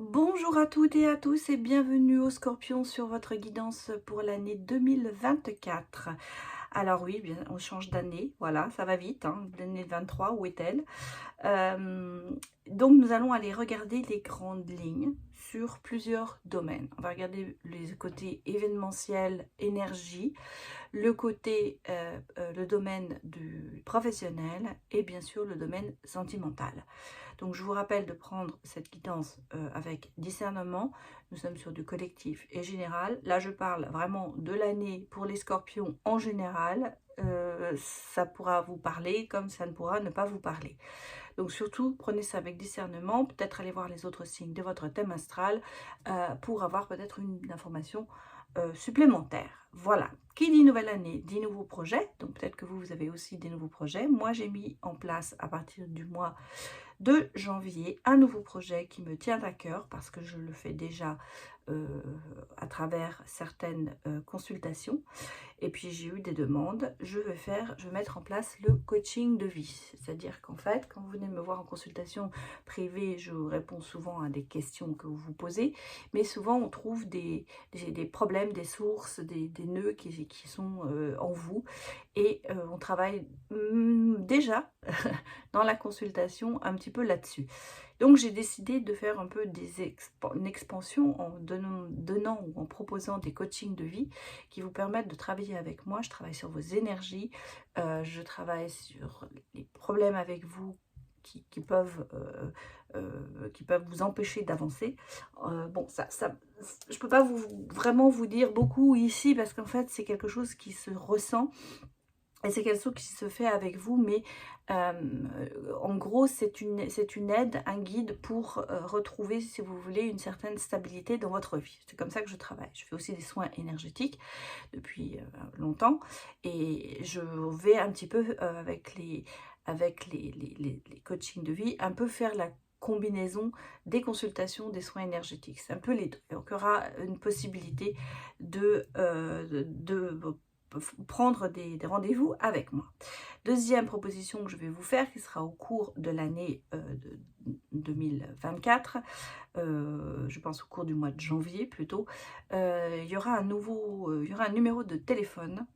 Bonjour à toutes et à tous et bienvenue au Scorpion sur votre guidance pour l'année 2024. Alors oui, bien, on change d'année, voilà, ça va vite, hein, l'année 23, où est-elle? Euh, donc nous allons aller regarder les grandes lignes sur plusieurs domaines. On va regarder les côtés événementiels, énergie, le domaine du professionnel et bien sûr le domaine sentimental. Donc je vous rappelle de prendre cette guidance avec discernement. Nous sommes sur du collectif et général. Là je parle vraiment de l'année pour les scorpions en général. Ça pourra vous parler comme ça ne pourra ne pas vous parler. Donc surtout prenez ça avec discernement, peut-être aller voir les autres signes de votre thème astral pour avoir peut-être une information supplémentaire. Voilà. Qui dit nouvelle année dit nouveaux projets. Donc peut-être que vous avez aussi des nouveaux projets. Moi j'ai mis en place à partir du mois de janvier un nouveau projet qui me tient à cœur parce que je le fais déjà à travers certaines consultations. Et puis j'ai eu des demandes, je vais mettre en place le coaching de vie. C'est-à-dire qu'en fait, quand vous venez me voir en consultation privée, je réponds souvent à des questions que vous vous posez, mais souvent on trouve des problèmes, des sources, des nœuds qui sont en vous. Et on travaille déjà dans la consultation un petit peu là-dessus. Donc j'ai décidé de faire un peu une expansion en donnant ou en proposant des coachings de vie qui vous permettent de travailler avec moi. Je travaille sur vos énergies, je travaille sur les problèmes avec vous qui peuvent vous empêcher d'avancer. Bon, je ne peux pas vraiment vous dire beaucoup ici parce qu'en fait c'est quelque chose qui se ressent. Et c'est quelque chose qui se fait avec vous, mais en gros, c'est une aide, un guide pour retrouver, si vous voulez, une certaine stabilité dans votre vie. C'est comme ça que je travaille. Je fais aussi des soins énergétiques depuis longtemps et je vais un petit peu avec les coachings de vie, un peu faire la combinaison des consultations, des soins énergétiques. C'est un peu les deux. Donc, il y aura une possibilité de prendre des rendez-vous avec moi. Deuxième proposition que je vais vous faire, qui sera au cours de l'année 2024, je pense au cours du mois de janvier plutôt, il y aura un numéro de téléphone,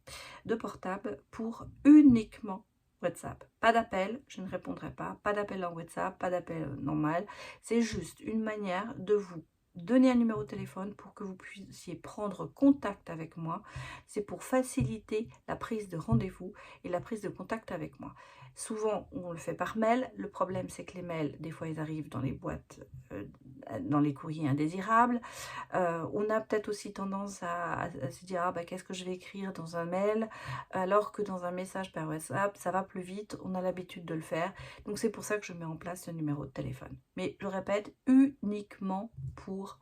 de portable pour uniquement WhatsApp. Pas d'appel, je ne répondrai pas, pas d'appel en WhatsApp, pas d'appel normal. C'est juste une manière de vous donner un numéro de téléphone pour que vous puissiez prendre contact avec moi. C'est pour faciliter la prise de rendez-vous et la prise de contact avec moi. Souvent, on le fait par mail. Le problème, c'est que les mails, des fois, ils arrivent dans les boîtes, dans les courriers indésirables. On a peut-être aussi tendance à se dire ah, bah, qu'est-ce que je vais écrire dans un mail, alors que dans un message par WhatsApp, ça va plus vite, on a l'habitude de le faire. Donc c'est pour ça que je mets en place ce numéro de téléphone. Mais je répète, uniquement pour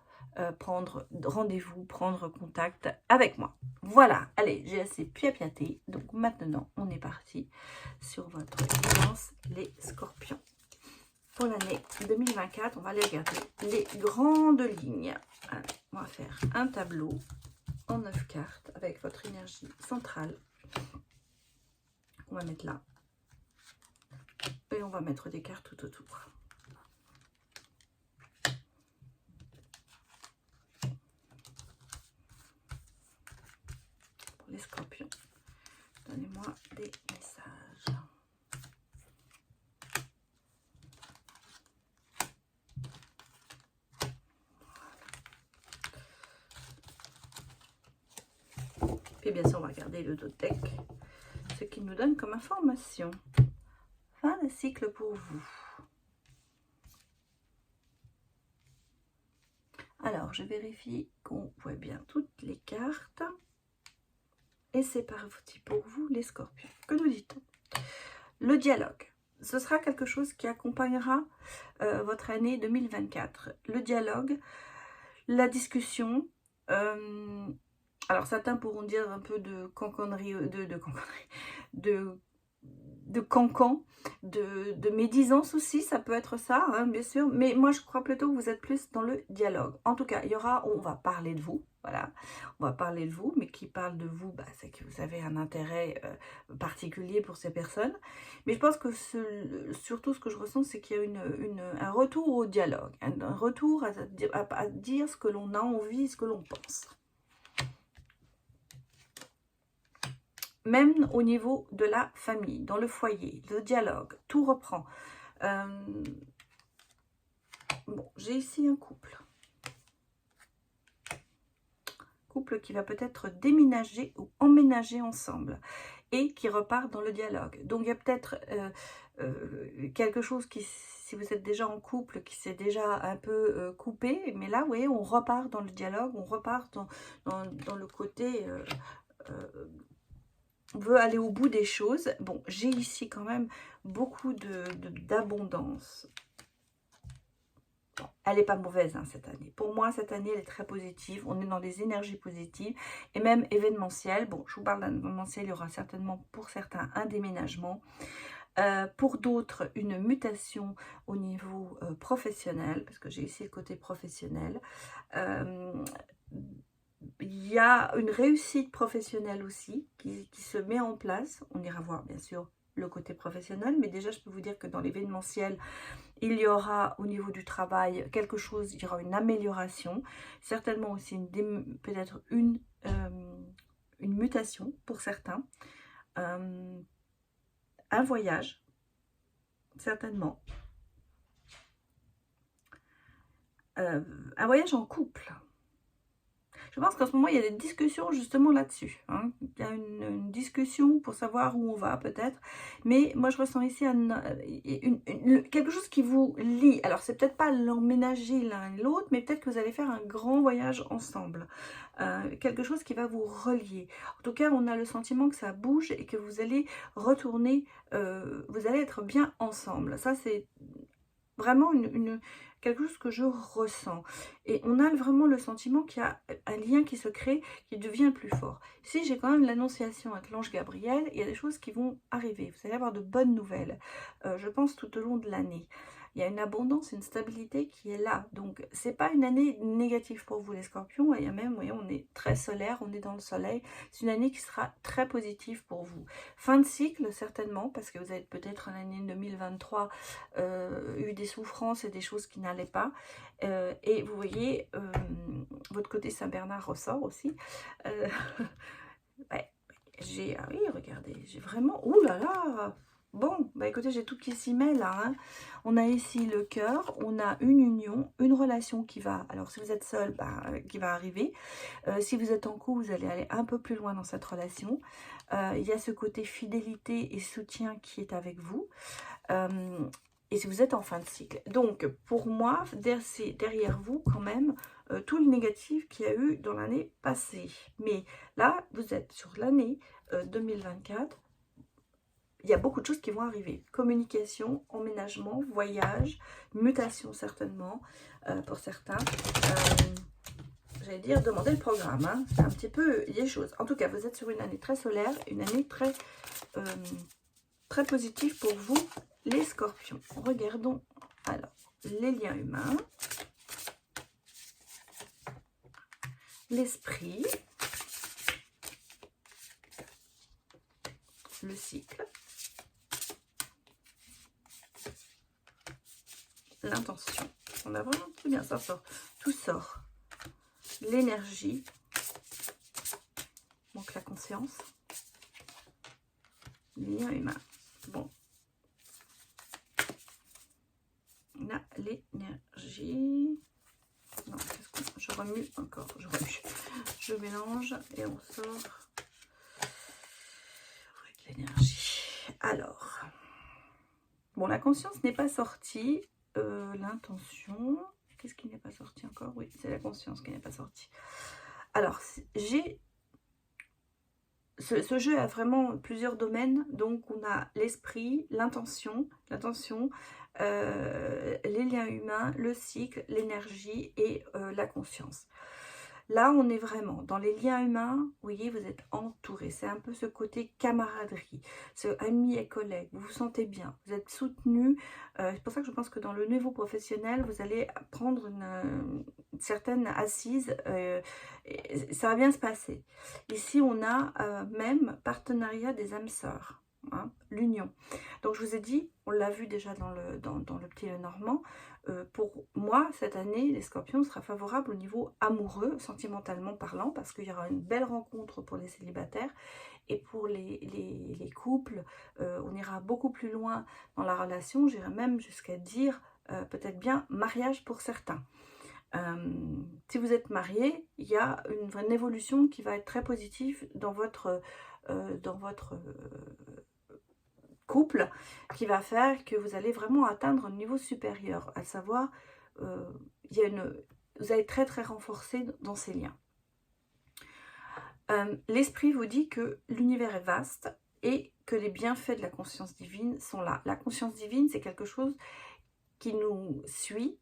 prendre rendez-vous, prendre contact avec moi. Voilà, allez, j'ai assez piapiaté. Donc maintenant, on est parti sur votre guidance, les scorpions. Pour l'année 2024, on va aller regarder les grandes lignes. Alors, on va faire un tableau en 9 cartes avec votre énergie centrale. On va mettre là. Et on va mettre des cartes tout autour. Pour les scorpions, donnez-moi des messages. Et bien sûr, on va regarder le deck, ce qu'il nous donne comme information. Fin de cycle pour vous. Alors, je vérifie qu'on voit bien toutes les cartes. Et c'est parti pour vous, les scorpions. Que nous dit-on? Le dialogue. Ce sera quelque chose qui accompagnera votre année 2024. Le dialogue, la discussion. Alors, certains pourront dire un peu de canconnerie, de de cancan, de médisance aussi, ça peut être ça, hein, bien sûr, mais moi je crois plutôt que vous êtes plus dans le dialogue. En tout cas, il y aura, on va parler de vous, voilà, on va parler de vous, mais qui parle de vous, bah, c'est que vous avez un intérêt particulier pour ces personnes. Mais je pense que surtout ce que je ressens, c'est qu'il y a un retour au dialogue, un retour à dire ce que l'on a envie, ce que l'on pense. Même au niveau de la famille, dans le foyer, le dialogue, tout reprend. Bon, j'ai ici un couple. Couple qui va peut-être déménager ou emménager ensemble et qui repart dans le dialogue. Donc il y a peut-être quelque chose qui, si vous êtes déjà en couple, qui s'est déjà un peu coupé, mais là, vous voyez, on repart dans le dialogue, on repart dans le côté... on veut aller au bout des choses. Bon, j'ai ici quand même beaucoup d'abondance. Bon, elle n'est pas mauvaise hein, cette année. Pour moi, cette année, elle est très positive. On est dans des énergies positives et même événementielles. Bon, je vous parle d'un événementiel, il y aura certainement pour certains un déménagement. Pour d'autres, une mutation au niveau professionnel, parce que j'ai ici le côté professionnel. Il y a une réussite professionnelle aussi qui se met en place. On ira voir bien sûr le côté professionnel, mais déjà je peux vous dire que dans l'événementiel, il y aura au niveau du travail quelque chose, il y aura une amélioration, certainement aussi peut-être une mutation pour certains, un voyage, certainement, un voyage en couple. Je pense qu'en ce moment, il y a des discussions justement là-dessus. Hein. Il y a une discussion pour savoir où on va peut-être. Mais moi, je ressens ici quelque chose qui vous lie. Alors, c'est peut-être pas l'emménager l'un et l'autre, mais peut-être que vous allez faire un grand voyage ensemble. Quelque chose qui va vous relier. En tout cas, on a le sentiment que ça bouge et que vous allez retourner, vous allez être bien ensemble. Ça, c'est vraiment quelque chose que je ressens. Et on a vraiment le sentiment qu'il y a un lien qui se crée, qui devient plus fort. Ici, j'ai quand même l'annonciation avec l'ange Gabriel. Il y a des choses qui vont arriver. Vous allez avoir de bonnes nouvelles, je pense, tout au long de l'année. Il y a une abondance, une stabilité qui est là. Donc, c'est pas une année négative pour vous, les scorpions. Il y a même, vous voyez, on est très solaire, on est dans le soleil. C'est une année qui sera très positive pour vous. Fin de cycle, certainement, parce que vous avez peut-être en année 2023 eu des souffrances et des choses qui n'allaient pas. Et vous voyez, votre côté Saint-Bernard ressort aussi. Ouais, ah oui, regardez, j'ai vraiment... Ouh là là. Bon, bah écoutez, j'ai tout qui s'y met là. Hein. On a ici le cœur, on a une union, une relation qui va... Alors, si vous êtes seul, bah, qui va arriver. Si vous êtes en couple, vous allez aller un peu plus loin dans cette relation. Il y a ce côté fidélité et soutien qui est avec vous. Et si vous êtes en fin de cycle. Donc, pour moi, c'est derrière vous quand même tout le négatif qu'il y a eu dans l'année passée. Mais là, vous êtes sur l'année 2024. Il y a beaucoup de choses qui vont arriver. Communication, emménagement, voyage, mutation certainement pour certains. J'allais dire, demander le programme. Hein. C'est un petit peu les choses. En tout cas, vous êtes sur une année très solaire, une année très, très positive pour vous, les scorpions. Regardons alors les liens humains, l'esprit, le cycle, l'intention. On a vraiment très bien, ça sort, tout sort. L'énergie, donc la conscience, les liens humains. Bon, on a l'énergie. Non, je remue encore, je mélange et on sort avec l'énergie. Alors, bon, la conscience n'est pas sortie, l'intention, qu'est-ce qui n'est pas sorti encore? Oui, c'est la conscience qui n'est pas sortie. Alors, ce jeu a vraiment plusieurs domaines, donc on a l'esprit, l'intention, les liens humains, le cycle, l'énergie et la conscience. Là, on est vraiment dans les liens humains. Vous voyez, vous êtes entouré. C'est un peu ce côté camaraderie, ce amis et collègues. Vous vous sentez bien, vous êtes soutenu. C'est pour ça que je pense que dans le niveau professionnel, vous allez prendre une certaine assise. Et ça va bien se passer. Ici, on a même partenariat des âmes sœurs. Hein, l'union. Donc je vous ai dit, on l'a vu déjà dans le petit Lenormand, pour moi cette année les Scorpions sera favorable au niveau amoureux, sentimentalement parlant, parce qu'il y aura une belle rencontre pour les célibataires, et pour les couples, on ira beaucoup plus loin dans la relation, j'irai même jusqu'à dire peut-être bien mariage pour certains. Si vous êtes marié, il y a une évolution qui va être très positive dans votre couple, qui va faire que vous allez vraiment atteindre un niveau supérieur, à savoir, il y a vous allez très très renforcé dans ces liens. L'esprit vous dit que l'univers est vaste et que les bienfaits de la conscience divine sont là. La conscience divine, c'est quelque chose qui nous suit,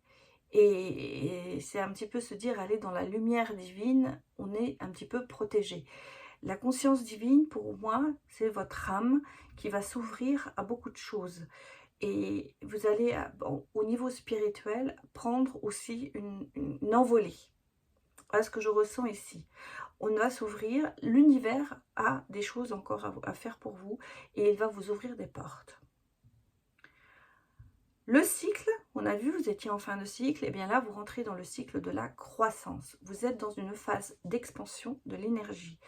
et c'est un petit peu se dire, aller dans la lumière divine, on est un petit peu protégé. La conscience divine, pour moi, c'est votre âme qui va s'ouvrir à beaucoup de choses. Et vous allez, au niveau spirituel, prendre aussi une envolée. Voilà ce que je ressens ici. On va s'ouvrir, l'univers a des choses encore à faire pour vous, et il va vous ouvrir des portes. Le cycle, on a vu, vous étiez en fin de cycle, et bien là, vous rentrez dans le cycle de la croissance. Vous êtes dans une phase d'expansion de l'énergie.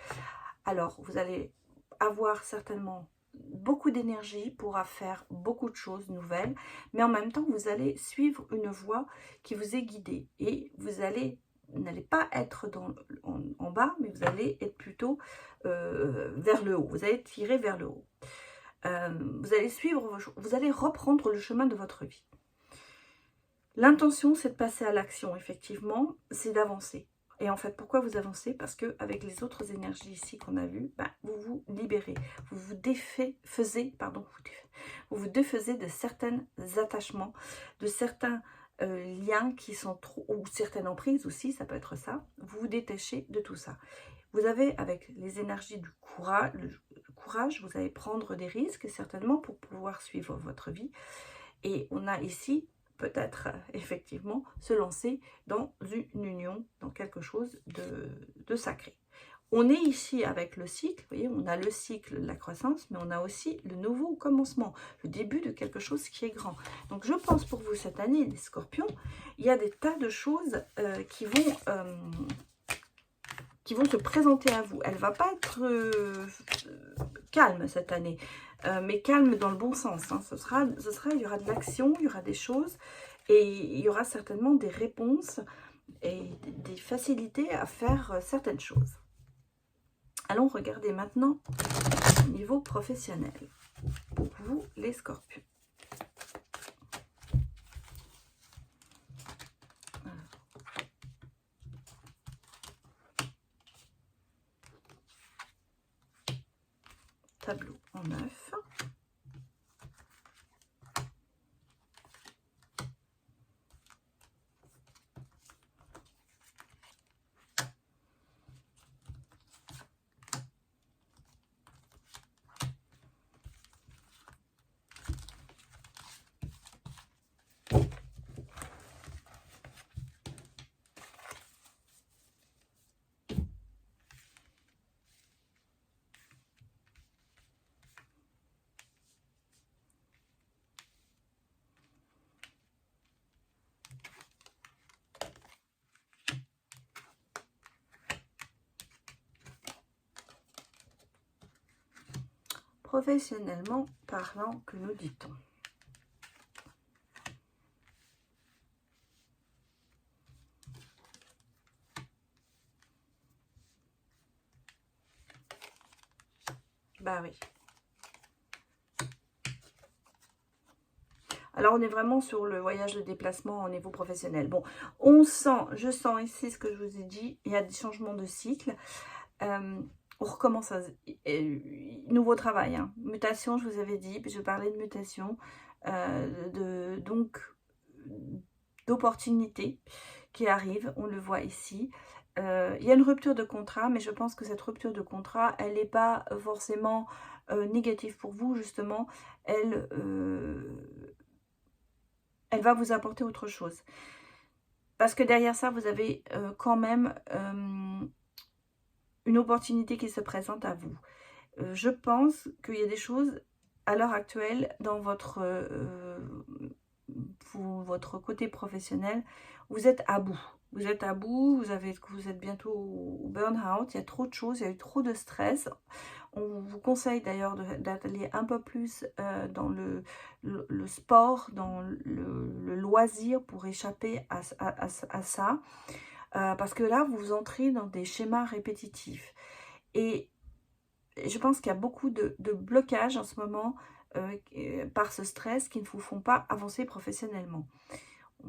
Alors, vous allez avoir certainement beaucoup d'énergie pour faire beaucoup de choses nouvelles, mais en même temps, vous allez suivre une voie qui vous est guidée. Et vous n'allez pas être en bas, mais vous allez être plutôt vers le haut. Vous allez tirer vers le haut. Vous allez reprendre le chemin de votre vie. L'intention, c'est de passer à l'action, effectivement, c'est d'avancer. Et en fait, pourquoi vous avancez? Parce qu'avec les autres énergies ici qu'on a vues, vous vous libérez, vous vous défaisez de certains attachements, de certains liens qui sont trop, ou certaines emprises aussi, ça peut être ça. Vous vous détachez de tout ça. Vous avez, avec les énergies du courage, vous allez prendre des risques, certainement, pour pouvoir suivre votre vie. Et on a ici, peut-être, effectivement, se lancer dans une union, dans quelque chose de sacré. On est ici avec le cycle, vous voyez, on a le cycle de la croissance, mais on a aussi le nouveau commencement, le début de quelque chose qui est grand. Donc je pense pour vous cette année, les Scorpions, il y a des tas de choses qui vont se présenter à vous. Elle ne va pas être calme cette année, mais calme dans le bon sens. Hein. Il y aura de l'action, il y aura des choses, et il y aura certainement des réponses et des facilités à faire certaines choses. Allons regarder maintenant au niveau professionnel pour vous les Scorpions. Tableau en 9. Professionnellement parlant, que nous dit-on? Bah oui. Alors, on est vraiment sur le voyage de déplacement au niveau professionnel. Bon, je sens ici ce que je vous ai dit, il y a des changements de cycle. On recommence nouveau travail, hein. Mutation, je vous avais dit, je parlais de mutation, donc d'opportunités qui arrivent, on le voit ici. il y a une rupture de contrat, mais je pense que cette rupture de contrat, elle n'est pas forcément négative pour vous, justement. Elle, elle va vous apporter autre chose. Parce que derrière ça, vous avez quand même une opportunité qui se présente à vous. Je pense qu'il y a des choses à l'heure actuelle dans votre côté professionnel, vous êtes à bout. Vous êtes à bout, vous êtes bientôt au burn-out, il y a trop de choses, il y a eu trop de stress. On vous conseille d'ailleurs d'aller un peu plus dans le sport, dans le loisir pour échapper à ça. Parce que là, vous entrez dans des schémas répétitifs. Et je pense qu'il y a beaucoup de blocages en ce moment par ce stress qui ne vous font pas avancer professionnellement. On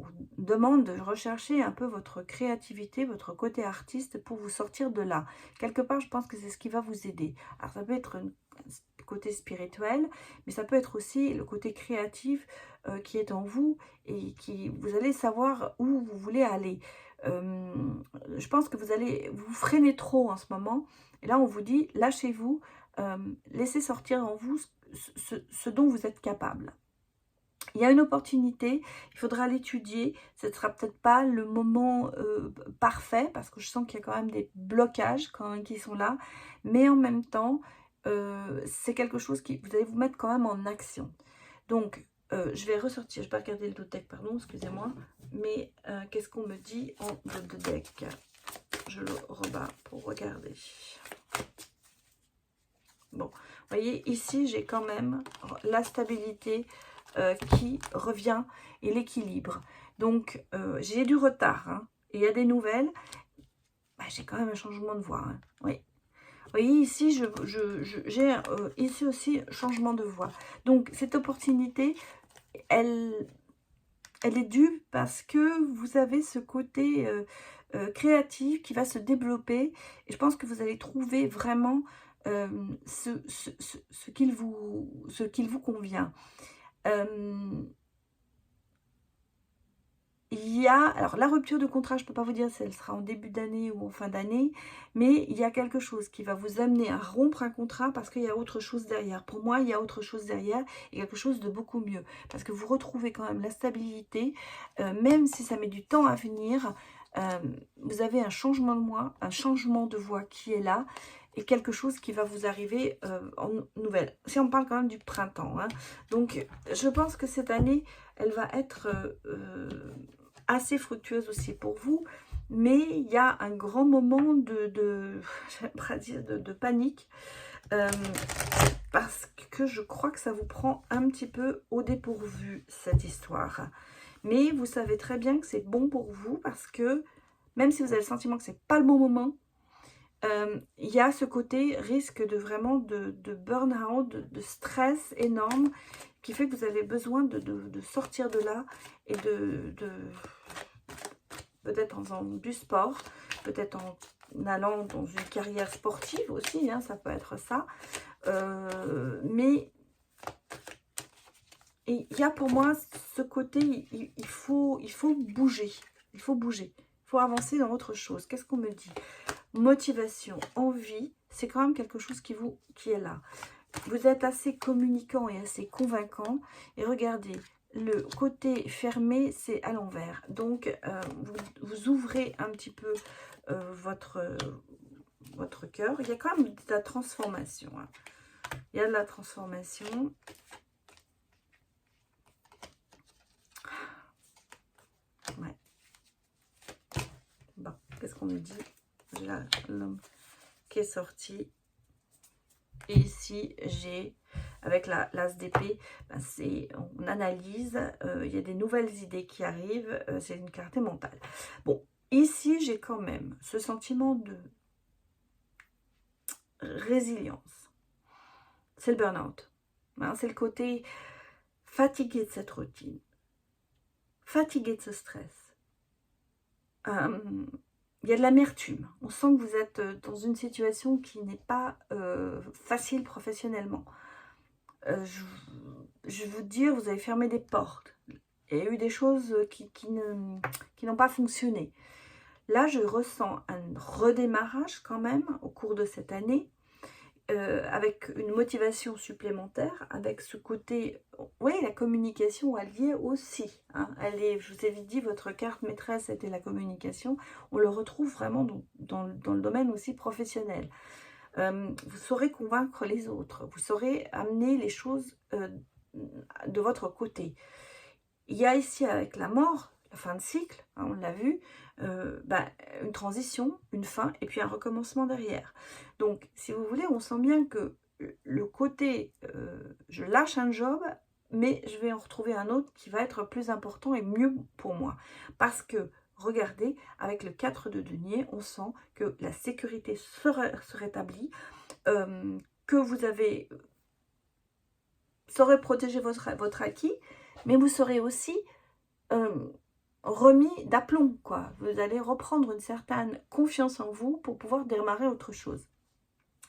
vous demande de rechercher un peu votre créativité, votre côté artiste pour vous sortir de là. Quelque part, je pense que c'est ce qui va vous aider. Alors, ça peut être un côté spirituel, mais ça peut être aussi le côté créatif qui est en vous et qui vous allez savoir où vous voulez aller. Je pense que vous freinez trop en ce moment. Et là, on vous dit, lâchez-vous, laissez sortir en vous ce dont vous êtes capable. Il y a une opportunité, il faudra l'étudier. Ce ne sera peut-être pas le moment parfait parce que je sens qu'il y a quand même des blocages qui sont là. Mais en même temps, c'est quelque chose qui vous allez vous mettre quand même en action. Donc, je vais ressortir. Je vais pas regarder le deck, pardon, excusez-moi. Mais qu'est-ce qu'on me dit en de deck? Je le rebats pour regarder. Bon, vous voyez, ici, j'ai quand même la stabilité qui revient et l'équilibre. Donc, j'ai du retard. Hein, et il y a des nouvelles. Bah, j'ai quand même un changement de voix. Hein, oui. Vous voyez, ici, j'ai ici aussi changement de voix. Donc, cette opportunité, elle est due parce que vous avez ce côté créatif qui va se développer. Et je pense que vous allez trouver vraiment ce qu'il vous convient. Il y a, alors la rupture de contrat, je ne peux pas vous dire si elle sera en début d'année ou en fin d'année, mais il y a quelque chose qui va vous amener à rompre un contrat parce qu'il y a autre chose derrière. Pour moi, il y a autre chose derrière et quelque chose de beaucoup mieux. Parce que vous retrouvez quand même la stabilité, même si ça met du temps à venir, vous avez un changement de moi, un changement de voix qui est là et quelque chose qui va vous arriver en nouvelle. Si on parle quand même du printemps. Hein. Donc, je pense que cette année, elle va être assez fructueuse aussi pour vous, mais il y a un grand moment de panique parce que je crois que ça vous prend un petit peu au dépourvu cette histoire. Mais vous savez très bien que c'est bon pour vous parce que même si vous avez le sentiment que c'est pas le bon moment, il y a ce côté risque de vraiment de burn-out, de stress énorme qui fait que vous avez besoin de sortir de là et peut-être en faisant du sport, peut-être en allant dans une carrière sportive aussi, hein, ça peut être ça. Mais il y a pour moi ce côté, il faut bouger, il faut bouger, il faut avancer dans autre chose. Qu'est-ce qu'on me dit? Motivation, envie, c'est quand même quelque chose qui est là. Vous êtes assez communicant et assez convaincant. Et regardez, le côté fermé, c'est à l'envers. Donc, vous ouvrez un petit peu votre cœur. Il y a quand même de la transformation. Hein. Il y a de la transformation. Ouais. Bon, qu'est-ce qu'on me dit? Là, l'homme qui est sorti. Et ici, j'ai, avec l'as d'épée, ben on analyse, il y a des nouvelles idées qui arrivent, c'est une clarté mentale. Bon, ici, j'ai quand même ce sentiment de résilience. C'est le burn-out. Hein, c'est le côté fatigué de cette routine, fatigué de ce stress. Il y a de l'amertume. On sent que vous êtes dans une situation qui n'est pas facile professionnellement. Je veux dire, vous avez fermé des portes. Il y a eu des choses qui n'ont pas fonctionné. Là, je ressens un redémarrage quand même au cours de cette année, avec une motivation supplémentaire, avec ce côté, oui, la communication alliée aussi, hein, elle est, je vous avais dit, votre carte maîtresse était la communication, on le retrouve vraiment dans le domaine aussi professionnel. Vous saurez convaincre les autres, vous saurez amener les choses de votre côté. Il y a ici avec la mort, la fin de cycle, hein, on l'a vu, une transition, une fin et puis un recommencement derrière. Donc, si vous voulez, on sent bien que le côté je lâche un job, mais je vais en retrouver un autre qui va être plus important et mieux pour moi. Parce que, regardez, avec le 4 de denier, on sent que la sécurité se rétablit, que vous avez saurez protéger votre acquis, mais vous serez aussi remis d'aplomb, quoi. Vous allez reprendre une certaine confiance en vous pour pouvoir démarrer autre chose.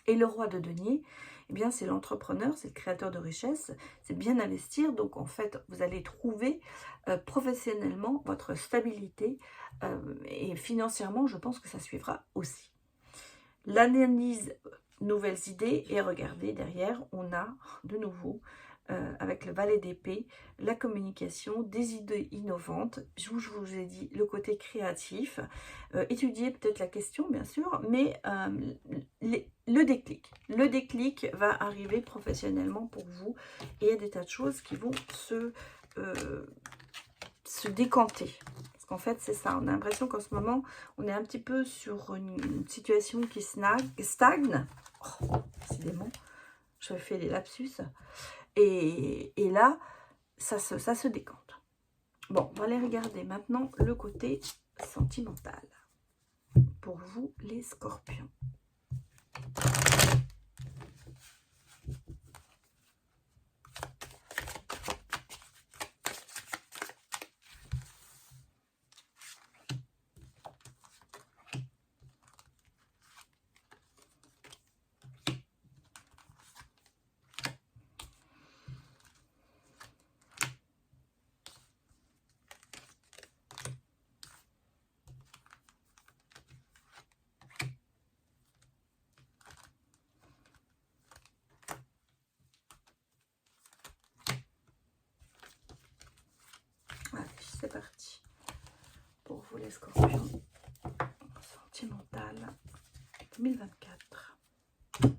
Et le roi de denier, eh bien, c'est l'entrepreneur, c'est le créateur de richesse, c'est bien investir. Donc, en fait, vous allez trouver professionnellement votre stabilité et financièrement, je pense que ça suivra aussi. L'analyse, nouvelles idées, et regardez, derrière, on a de nouveau, avec le valet d'épée, la communication, des idées innovantes. Je vous ai dit le côté créatif, étudier peut-être la question, bien sûr, mais le déclic. Le déclic va arriver professionnellement pour vous, et il y a des tas de choses qui vont se décanter. Parce qu'en fait, c'est ça. On a l'impression qu'en ce moment, on est un petit peu sur une situation qui stagne. Oh, décidément, je fais des lapsus. Et là, ça se décante. Bon, on va aller regarder maintenant le côté sentimental. Pour vous, les scorpions. Allez, c'est parti. Pour vous, les scorpions. Sentimental 2024. Je vais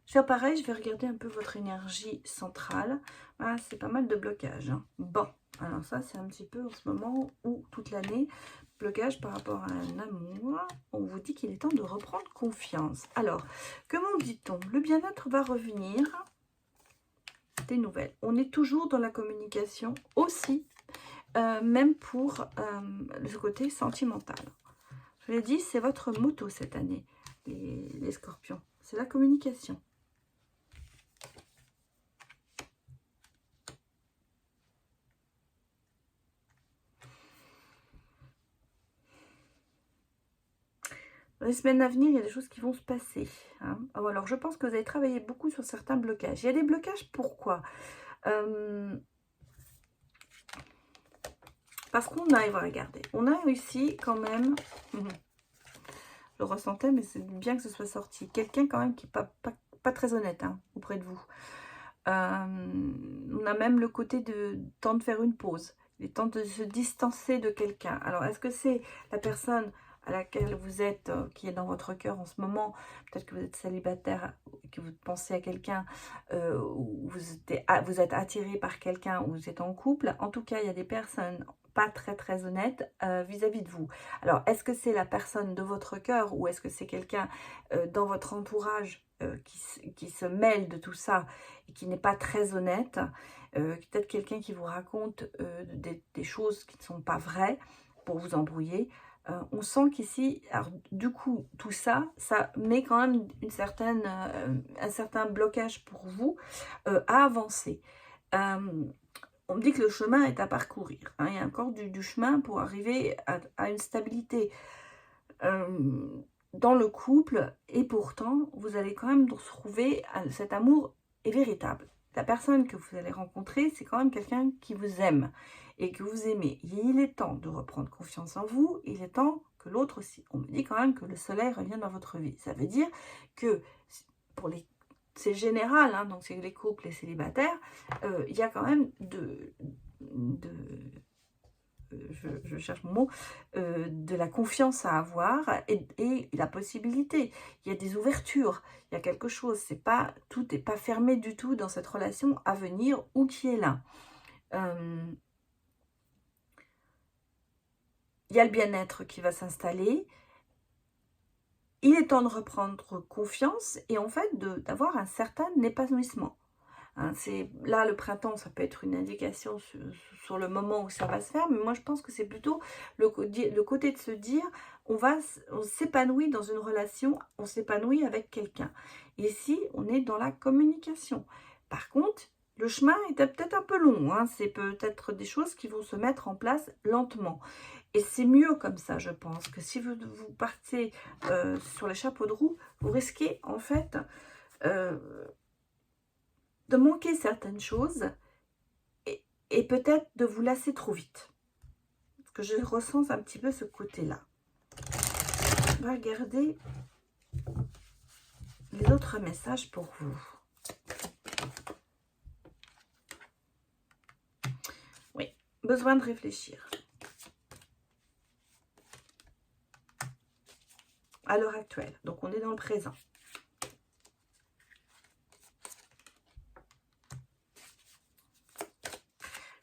faire pareil, je vais regarder un peu votre énergie centrale. Ah, c'est pas mal de blocage, hein. Bon, alors ça, c'est un petit peu en ce moment ou toute l'année. Blocage par rapport à un amour. On vous dit qu'il est temps de reprendre confiance. Alors, comment dit-on? Le bien-être va revenir. Des nouvelles. On est toujours dans la communication aussi, même pour le côté sentimental. Je l'ai dit, c'est votre moto cette année, les scorpions. C'est la communication. Dans les semaines à venir, il y a des choses qui vont se passer, hein. Alors, je pense que vous avez travaillé beaucoup sur certains blocages. Il y a des blocages, pourquoi? Parce qu'on a, regardez, on a réussi quand même, je le ressentais, mais c'est bien que ce soit sorti, quelqu'un quand même qui n'est pas très honnête, hein, auprès de vous. On a même le côté de temps de faire une pause, il est temps de se distancer de quelqu'un. Alors, est-ce que c'est la personne à laquelle vous êtes, qui est dans votre cœur en ce moment? Peut-être que vous êtes célibataire, que vous pensez à quelqu'un, ou vous êtes attiré par quelqu'un, ou vous êtes en couple. En tout cas, il y a des personnes pas très honnêtes vis-à-vis de vous. Alors, est-ce que c'est la personne de votre cœur, ou est-ce que c'est quelqu'un dans votre entourage qui se mêle de tout ça et qui n'est pas très honnête? Peut-être quelqu'un qui vous raconte des choses qui ne sont pas vraies pour vous embrouiller. On sent qu'ici, alors du coup, tout ça, ça met quand même un certain blocage pour vous à avancer. On me dit que le chemin est à parcourir, hein. Il y a encore du chemin pour arriver à une stabilité dans le couple, et pourtant, vous allez quand même retrouver cet amour est véritable. la personne que vous allez rencontrer, c'est quand même quelqu'un qui vous aime et que vous aimez. Il est temps de reprendre confiance en vous, il est temps que l'autre aussi. On me dit quand même que le soleil revient dans votre vie. Ça veut dire que, pour les... c'est général, hein, donc c'est les couples, les célibataires, il y a quand même je cherche mon mot, de la confiance à avoir et la possibilité. Il y a des ouvertures, il y a quelque chose. Tout n'est pas fermé du tout dans cette relation à venir ou qui est là. Il y a le bien-être qui va s'installer. Il est temps de reprendre confiance et en fait d'avoir un certain épanouissement. Hein, là, le printemps, ça peut être une indication sur le moment où ça va se faire, mais moi, je pense que c'est plutôt le côté de se dire, on s'épanouit dans une relation, on s'épanouit avec quelqu'un. Ici, on est dans la communication. Par contre, le chemin est peut-être un peu long, hein, c'est peut-être des choses qui vont se mettre en place lentement. Et c'est mieux comme ça, je pense, que si vous partez sur les chapeaux de roue, vous risquez, en fait... de manquer certaines choses et peut-être de vous lasser trop vite. Parce que je ressens un petit peu ce côté-là. On va regarder les autres messages pour vous. Oui, besoin de réfléchir. À l'heure actuelle, donc on est dans le présent.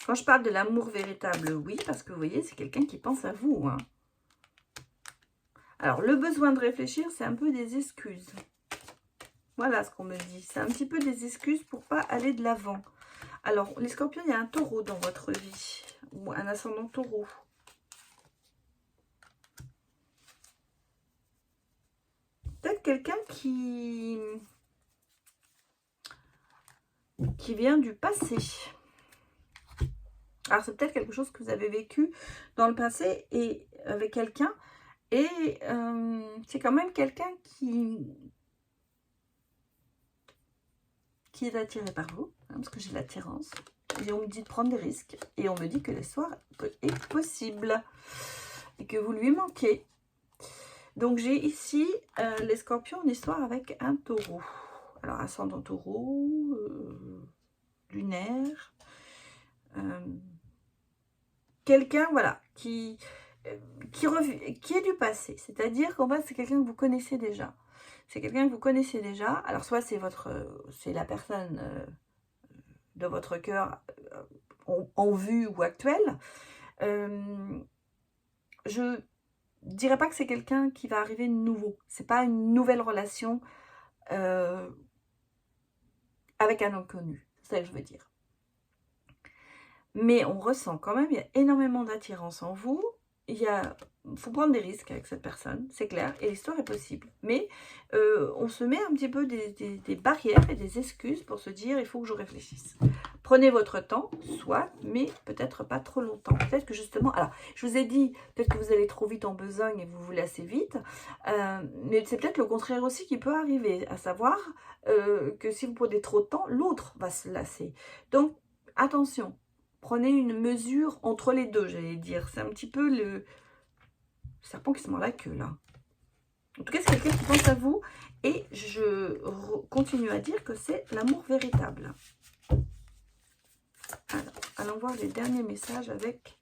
Quand je parle de l'amour véritable, oui, parce que vous voyez, c'est quelqu'un qui pense à vous. Hein. Alors, le besoin de réfléchir, c'est un peu des excuses. Voilà ce qu'on me dit. C'est un petit peu des excuses pour pas aller de l'avant. Alors, les scorpions, il y a un taureau dans votre vie. Ou un ascendant taureau. Peut-être quelqu'un qui vient du passé. Alors, c'est peut-être quelque chose que vous avez vécu dans le passé et avec quelqu'un. Et c'est quand même quelqu'un qui est attiré par vous, hein, parce que j'ai l'attirance. Et on me dit de prendre des risques. Et on me dit que l'histoire est possible. Et que vous lui manquez. Donc, j'ai ici les scorpions en histoire avec un taureau. Alors, ascendant taureau, lunaire. Quelqu'un, voilà, qui est du passé. C'est-à-dire qu'en fait, c'est quelqu'un que vous connaissez déjà. C'est quelqu'un que vous connaissez déjà. Alors, soit c'est la personne de votre cœur en vue ou actuelle. Je dirais pas que c'est quelqu'un qui va arriver de nouveau. C'est pas une nouvelle relation avec un inconnu. C'est ça que je veux dire. Mais on ressent quand même, il y a énormément d'attirance en vous. Il faut prendre des risques avec cette personne, c'est clair, et l'histoire est possible. Mais on se met un petit peu des barrières et des excuses pour se dire, il faut que je réfléchisse. Prenez votre temps, soit, mais peut-être pas trop longtemps. Peut-être que justement, alors, je vous ai dit, peut-être que vous allez trop vite en besogne et vous voulez assez vite, mais c'est peut-être le contraire aussi qui peut arriver, à savoir que si vous prenez trop de temps, l'autre va se lasser. Donc, attention. Prenez une mesure entre les deux, j'allais dire. C'est un petit peu le serpent qui se mord la queue, là. En tout cas, c'est quelqu'un qui pense à vous. Et je continue à dire que c'est l'amour véritable. Alors, allons voir les derniers messages avec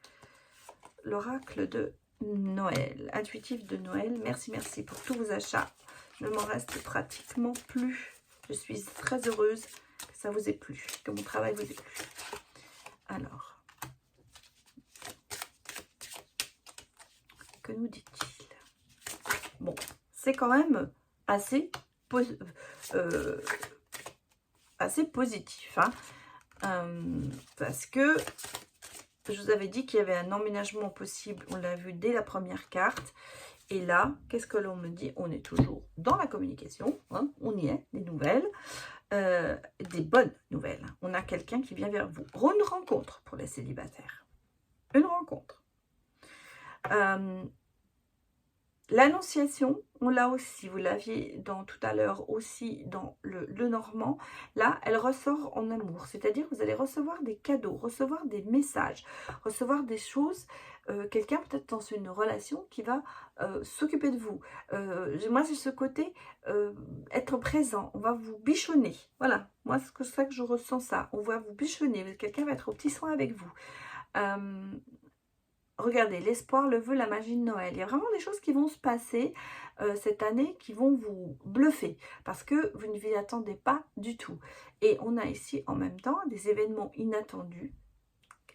l'oracle de Noël. Intuitif de Noël. Merci, merci pour tous vos achats. Il ne m'en reste pratiquement plus. Je suis très heureuse que ça vous ait plu, que mon travail vous ait plu. Alors, que nous dit-il? Bon, c'est quand même assez positif, hein, parce que je vous avais dit qu'il y avait un emménagement possible, on l'a vu dès la première carte, et là, qu'est-ce que l'on me dit? On est toujours dans la communication, hein, on y est, des nouvelles. Des bonnes nouvelles. On a quelqu'un qui vient vers vous. Une rencontre pour les célibataires. Une rencontre. L'annonciation, on l'a aussi, vous l'aviez dans tout à l'heure aussi dans le normand. Là, elle ressort en amour, c'est-à-dire que vous allez recevoir des cadeaux, recevoir des messages, recevoir des choses, quelqu'un peut-être dans une relation qui va s'occuper de vous. Moi, c'est ce côté être présent, on va vous bichonner. Voilà, moi, c'est ça que je ressens ça. On va vous bichonner, quelqu'un va être au petit soin avec vous. Regardez, l'espoir, le vœu, la magie de Noël. Il y a vraiment des choses qui vont se passer cette année qui vont vous bluffer parce que vous ne vous y attendez pas du tout. Et on a ici en même temps des événements inattendus,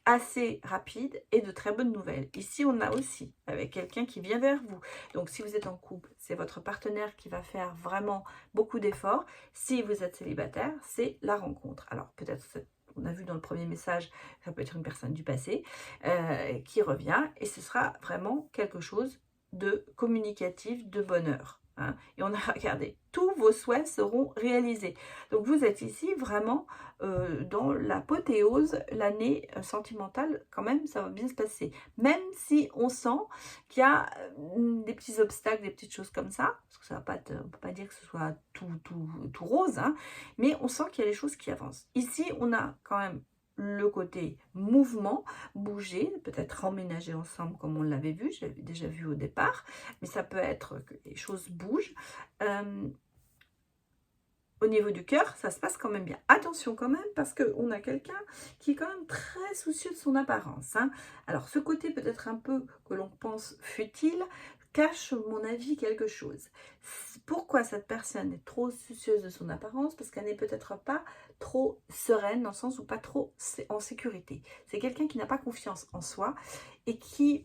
assez rapides et de très bonnes nouvelles. Ici, on a aussi avec quelqu'un qui vient vers vous. Donc, si vous êtes en couple, c'est votre partenaire qui va faire vraiment beaucoup d'efforts. Si vous êtes célibataire, c'est la rencontre. Alors, peut-être on a vu dans le premier message, ça peut être une personne du passé qui revient et ce sera vraiment quelque chose de communicatif, de bonheur. Hein. Et on a regardé, tous vos souhaits seront réalisés. Donc vous êtes ici vraiment dans l'apothéose, l'année sentimentale, quand même, ça va bien se passer. Même si on sent qu'il y a des petits obstacles, des petites choses comme ça, parce que ça va pas on ne peut pas dire que ce soit tout rose, hein, mais on sent qu'il y a des choses qui avancent. Ici, on a quand même le côté mouvement, bouger, peut-être emménager ensemble comme on l'avait vu, j'avais déjà vu au départ, mais ça peut être que les choses bougent. Au niveau du cœur, ça se passe quand même bien. Attention quand même, parce qu'on a quelqu'un qui est quand même très soucieux de son apparence. Hein. Alors, ce côté peut-être un peu que l'on pense futile, cache, à mon avis, quelque chose. Pourquoi cette personne est trop soucieuse de son apparence? Parce qu'elle n'est peut-être pas trop sereine, dans le sens où pas trop en sécurité. C'est quelqu'un qui n'a pas confiance en soi et qui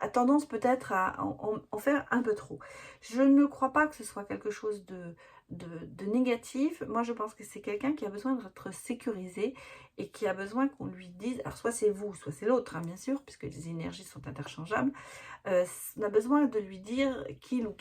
a tendance peut-être à en faire un peu trop. Je ne crois pas que ce soit quelque chose de négatif. Moi, je pense que c'est quelqu'un qui a besoin d'être sécurisé et qui a besoin qu'on lui dise, alors soit c'est vous, soit c'est l'autre, hein, bien sûr, puisque les énergies sont interchangeables. On a besoin de lui dire qu'il ou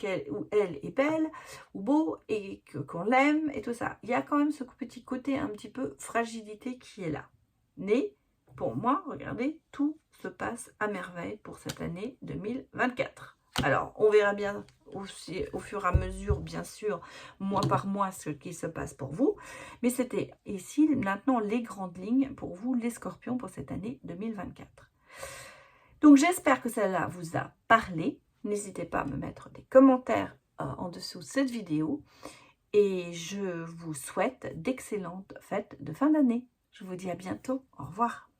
elle est belle ou beau et qu'on l'aime et tout ça. Il y a quand même ce petit côté un petit peu fragilité qui est là. Mais pour moi, regardez, tout se passe à merveille pour cette année 2024. Alors, on verra bien aussi, au fur et à mesure, bien sûr, mois par mois, ce qui se passe pour vous. Mais c'était ici, maintenant, les grandes lignes pour vous, les scorpions, pour cette année 2024. Donc, j'espère que cela vous a parlé. N'hésitez pas à me mettre des commentaires en dessous de cette vidéo. Et je vous souhaite d'excellentes fêtes de fin d'année. Je vous dis à bientôt. Au revoir.